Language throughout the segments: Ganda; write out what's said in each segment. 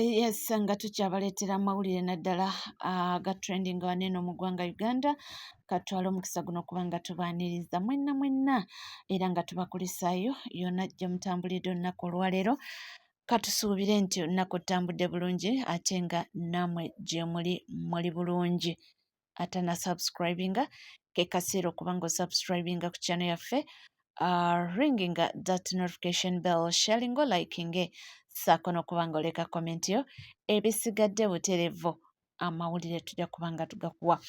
Yes, nga tukyabaleetera amawulire naddala aga trending wano eno mu ggwanga Uganda. Katwala omukisa guno okuba nga tubaaniriza mwenna era nga tubakulisaayo yonna gye mutambulidde olunaku olwaleero. Katusuubire nti olunaku tutambudde bulungi ate nga nammwe gye muli bulungi. Atanasubscribinga ke kaseera okuba nga osubscribinga ku channel yaffe, ringing that notification bell, sharing or liking ssaako n'okuba nga oleka comment yo. Ebisigadde buterevu amawulire tujja kuba nga tugakuwa.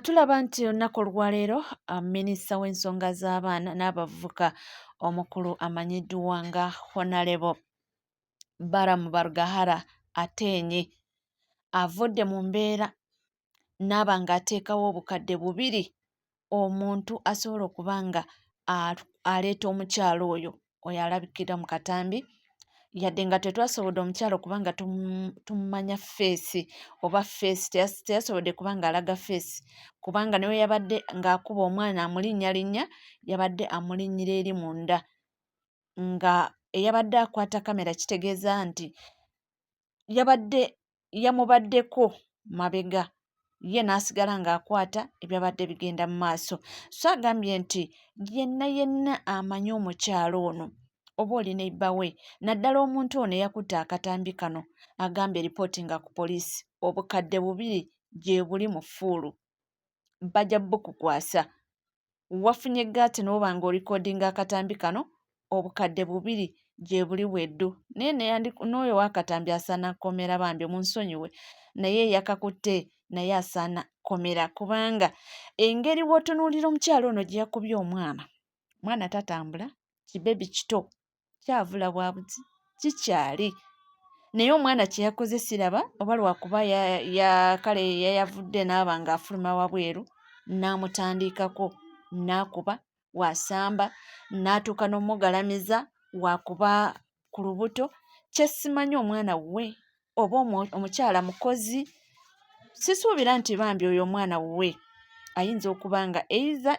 Tulaba nti olunaku olwaleero minisita w'ensonga z'abaana n'abavubuka omukulu amanyiddwa nga Honorable Baramu Barugahara Ateenyi avudde mu mbeera n'aba ng'ateekawo obukadde 2 omuntu asobola okuba nga aleeta omukyalo oyo alabikira mu katambi, yadde nga tetwasobodde omukyalo okuba nga tumumanya feesi oba feesi teyasobodde kuba nga alaga feesi, kubanga newe yabadde ng'akuba omwana amulinnyalinnya yabadde amulinnyira eri munda, nga eyabadde akwata kamera kitegeeza nti yamubaddeko mabega, ye n'asigala ng'akwata ebyabadde bigenda mu maaso. So agambye nti yenna amanyi omukyalo ono oba oli neighbour we, naddala omuntu ono eyakutte akatambi kano, agambye ripootinga ku poliisi. Obukadde 2 gye buli mu ffuulu, bajja bukukwasa. Wafunye gaati n'oba ng'olikodinga akatambi kano, obukadde 2 gye buli bweddu. Naye n'oyo w'akatambi asaana komera, bambi munsonyiwe, naye yakakutte naye asaana komera, kubanga engeri w'otunuulira omukyalo ono gye yakubye omwana tatambula, kibebi kito kyavula bwabuti kikyali, naye omwana kye yakoze siraba oba lwakuba kale yayavudde n'aba ng'afuluma wabweru, n'amutandikako n'akuba wasamba, n'atuuka n'omugalamiza wakuba ku lubuto. Kye simanyi omwana wuwe oba omukyala mukozi, sisuubira nti bambi oyo omwana wuwe ayinza okuba nga eiza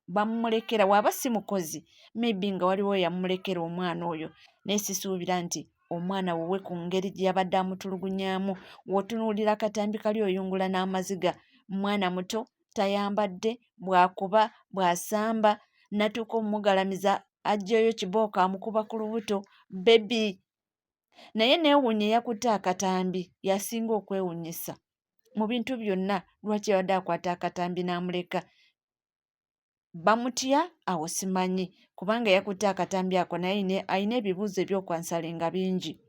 bamulekera, waba si mukozi maybe nga waliwo yamulekera omwana oyo, naye sisuubira nti omwana wuwe ku ngeri gye yabadde amutulugunyaamu. W'otunuulira akatambi kali oyungula n'amaziga, mwana muto tayambadde, bw'akuba bw'asamba, natuuka omumugalamiza aggyeyo kibooko amukuba ku lubuto, bebi. Naye neewuunya eyakutte akatambi yasinga okwewuunyisa mu bintu byonna. Lwaki yabadde akwata akatambi n'amuleka? Bamutya awo simanyi, kubanga yakutte akatambi ako naye alina ebibuuzo ebyokwansalinga bingi,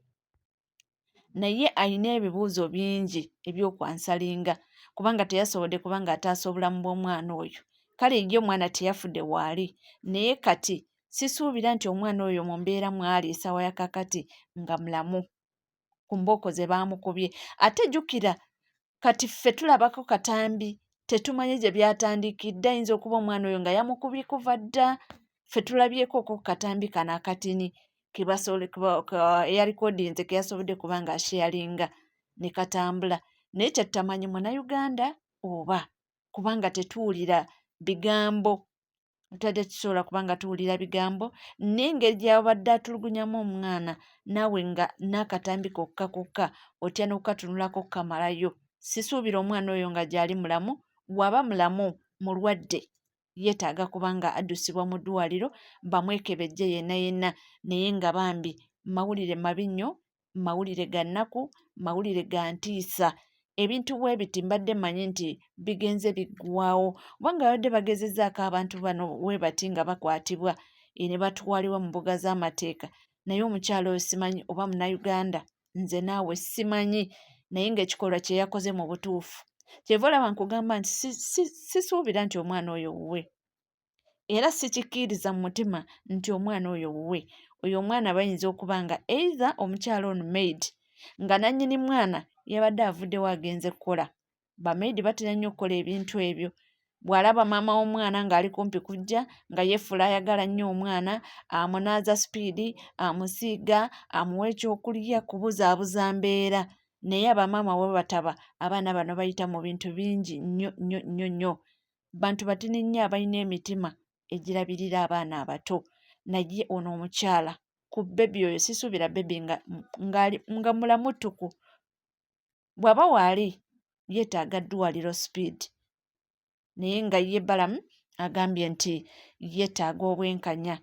ebyokwansalinga, kubanga teyasobodde kuba nga ataasa obulamu bw'omwana oyo. Kale ye omwana teyafudde waali, naye kati sisuubira nti omwana oyo mu mbeera mwali essaawa ya kakati nga mulamu ku mbooko ze baamukubye. Ate jjukira kati ffe tulabako katambi tetumanyi gye byatandikidde, ayinza okuba omwana oyo nga yamukubye kuva dda. Ffe tulabyeko ku katambi kano akatini eyalikodinze ke yasobodde kuba nga asheyalinga ne katambula, naye kye tutamanyi Munnayuganda oba, kubanga tetuwulira bigambo, tutadde tusobola kuba nga tuwulira bigambo, n'engeri gy'abadde atulugunyamu omwana, naawe nga n'akatambi kokka otya n'okukatunulako kamalayo. Sisuubira omwana oyo nga gy'ali mulamu, waba mulamu mulwadde yeetaaga kuba nga addusibwa mu ddwaliro bamwekebejje yenna, naye nga bambi mawulire mabi nnyo, mawulire ga nnaku, mawulire ga ntiisa. Ebintu bwe biti mbadde mmanyi nti bigenze biggwaawo, kubanga babadde bagezezzaako abantu bano bwe bati nga bakwatibwa ne batwalibwa mu mbuga z'amateeka, naye omukyalo oyo simanyi oba Munnayuganda, nze naawe simanyi, naye ng'ekikolwa kye yakoze mu butuufu. Kyeva olaba nkugamba nti sisuubira nti omwana oyo wuwe, era sikikkiriza mu mutima nti omwana oyo wuwe. Oyo omwana bayinza okuba nga eiza omukyalo ono maid, nga nannyini mwana yabadde avuddewo agenze kukola. Bamaidi batera nnyo okukola ebintu ebyo. Bw'alaba maama w'omwana ng'ali kumpi kujja, nga yeefula ayagala nnyo omwana, amunaaza sipiidi, amusiiga, amuwa ekyokulya, kubuzaabuza mbeera. Naye abamaama bwe bataba, abaana bano bayita mu bintu bingi nnyo. Bantu batini nnyo abalina emitima egirabirira abaana abato, naye ono omukyala ku bebi oyo sisuubira bebi nga mulamutuku. Bw'aba waali yeetaaga ddwaliro speed naye nga ye balamu agambye nti yeetaaga obwenkanya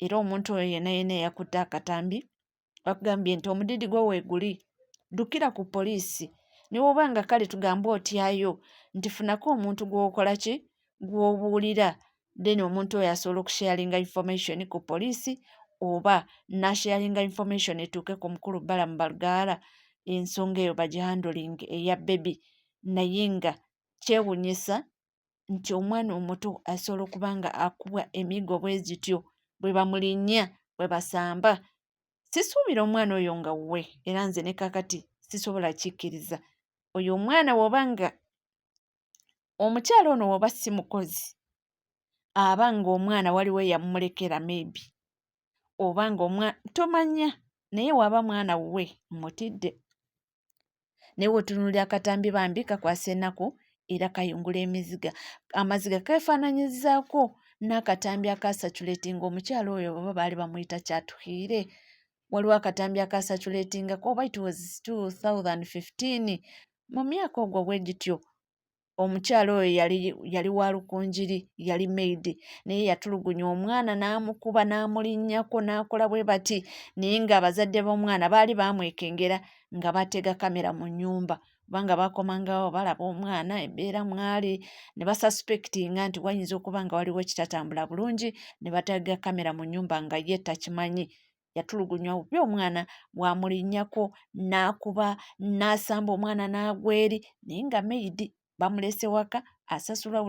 era omuntu oyo yenna yenna eyakutte akatambi akugambye nti omudidi gwo weeguli ddukira ku poliisi ne bw'oba nga kale tugambe otyayo nti funako omuntu gw'okola ki gw'obuulira then omuntu oyo asobola okusharinga information ku poliisi oba nasharinga information etuuke ku mukulu Balamu Balgaala ensonga eyo bagihandoling eya bebi. Naye nga kyewuunyisa nti omwana omuto asobola okuba nga akubwa emigo bwe zityo bwe bamulinnya bwe basamba. Sisuubira omwana oyo nga wuwe era nze ne kakati sisobola kikkiriza. Oyo omwana bw'oba nga omukyala ono bw'oba si mukozi aba ng'omwana waliwo eyamulekera maybe oba ng'omwana tomanya naye waba mwana wuwe mutidde. Naye wetunuulira akatambi bambi kakwasa ennaku era kayungula amaziga keefaananyizzaako n'akatambi akasatulatinga omukyala oyo baba baali bamuyita kyatuhiire. Waliwo akatambi akasatulatingako oba it was 2015 mu myaka ogwo bwe gityo. Omukyala oyo yali wa lukunjiri yali maid naye yatulugunya omwana n'amukuba n'amulinnyako n'akola bwe bati naye ng'abazadde b'omwana baali baamwekengera nga batega kamera mu nnyumba kubanga baakomangawo balaba omwana embeera mwali ne basuspectinga nti wayinza okuba nga waliwo ekitatambula bulungi ne batega kamera mu nnyumba nga ye takimanyi. Yatulugunya bubi omwana bw'amulinnyako n'akuba n'asamba omwana n'agwa eri naye nga maid bamulese waka asasulwa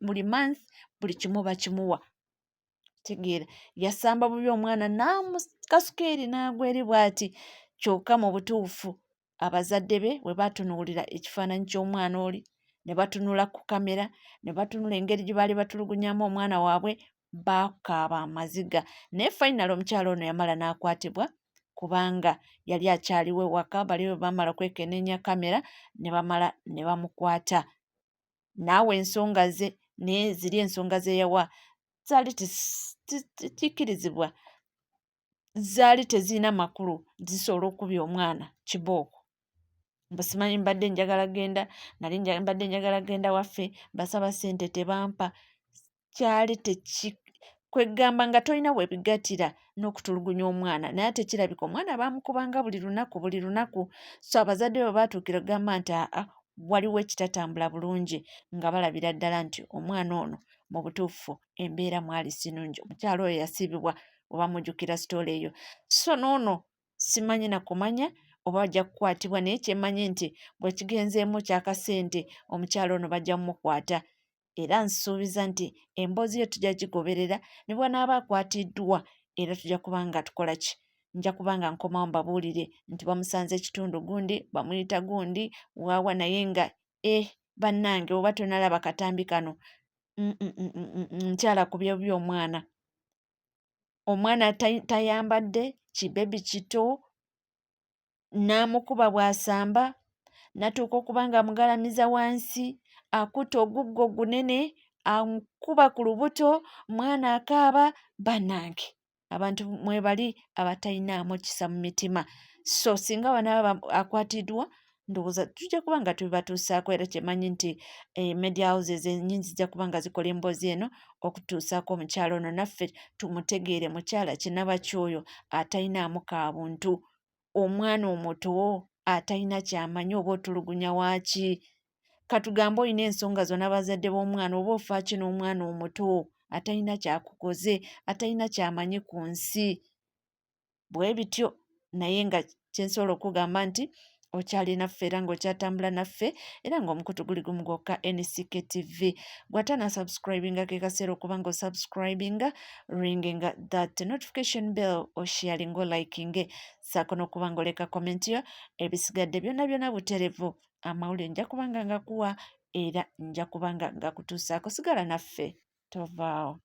buli month buli kimu bakimuwa. Tegeera yasamba bubi omwana n'amukasuka eri n'agwa eri bw'ati. Kyokka mu butuufu abazadde be bwe baatunuulira ekifaananyi ky'omwana oli ne batunula ku kamera ne batunula engeri gye baali batulugunyamu omwana waabwe baakaaba amaziga. Naye final omukyala ono yamala n'akwatibwa kubanga yali akyaliwo ewaka bali bwe baamala kwekenneenya kamera ne bamala ne bamukwata. Naawe ensonga ze naye ziri ensonga ze yawa zaali tikkirizibwa, zaali tezirina makulu zisobola okubya omwana kibooko. Simanyi mbadde njagala genda waffe basaba ssente tebampa kyali kwegamba nga tolina weebigattira n'okutulugunya omwana naye ate kirabika omwana baamukubanga buli lunaku. So abazadde bwe baatuukira okugamba nti waliwo ekitatambula bulungi nga balabira ddala nti omwana ono mu butuufu embeera mwali si nnungi. Omukyala oyo yasiibibwa oba mujjukira sitoola eyo. So n'ono simanyi na kumanya oba bajja kukwatibwa naye kyemmanyi nti bwe kigenzeemu kyakasente omukyala ono bajja mmukwata era nsuubiza nti emboozi yo tujja gigoberera ne bw'anaaba akwatiddwa era tujja kuba nga tukola ki nja kuba nga nkomawo mbabuulire nti bamusanze ekitundu gundi bamuyita gundi waawa naye nga bannange oba tonalaba katambi kano nkyala kubye bubi omwana tayambadde kibebi kito n'amukuba bw'asamba natuuka okuba nga amugalamiza wansi akutte oguggo ogunene amukuba ku lubuto mwana akaaba. Bannange abantu mwebali abatalinaamu kisa mu mitima. So singa banaaba akwatiddwa ndowooza tujja kuba nga tubibatuusaako era kyemanyi nti media houses ennyingi zijja kuba nga zikola emboozi eno okutuusaako omukyala ono naffe tumutegeere mukyala kinaba kyoyo atalinaamu kaabuntu. Omwana omuto atalina kyamanyi oba otulugunya waaki. Katugambe olina ensonga zonna abazadde b'omwana oba ofaaki n'omwana omuto atalina kyakukoze atalina kyamanyi ku nsi bwe bityo naye nga kyensobola okugamba nti okyali naffe era ng'okyatambula naffe era ng'omukutu guli gumu gwokka NCK TV. Gw'atana subscribinga ke kaseera okuba ng'osubscribinga ringinga that notification bell osharinga olikinge saako n'okuba ng'oleka comment yo. Ebisigadde byonna byonna buterevu amawulire nja kuba nga ngakuwa era nja kuba nga ngakutuusaako. Sigala naffe tovaawo.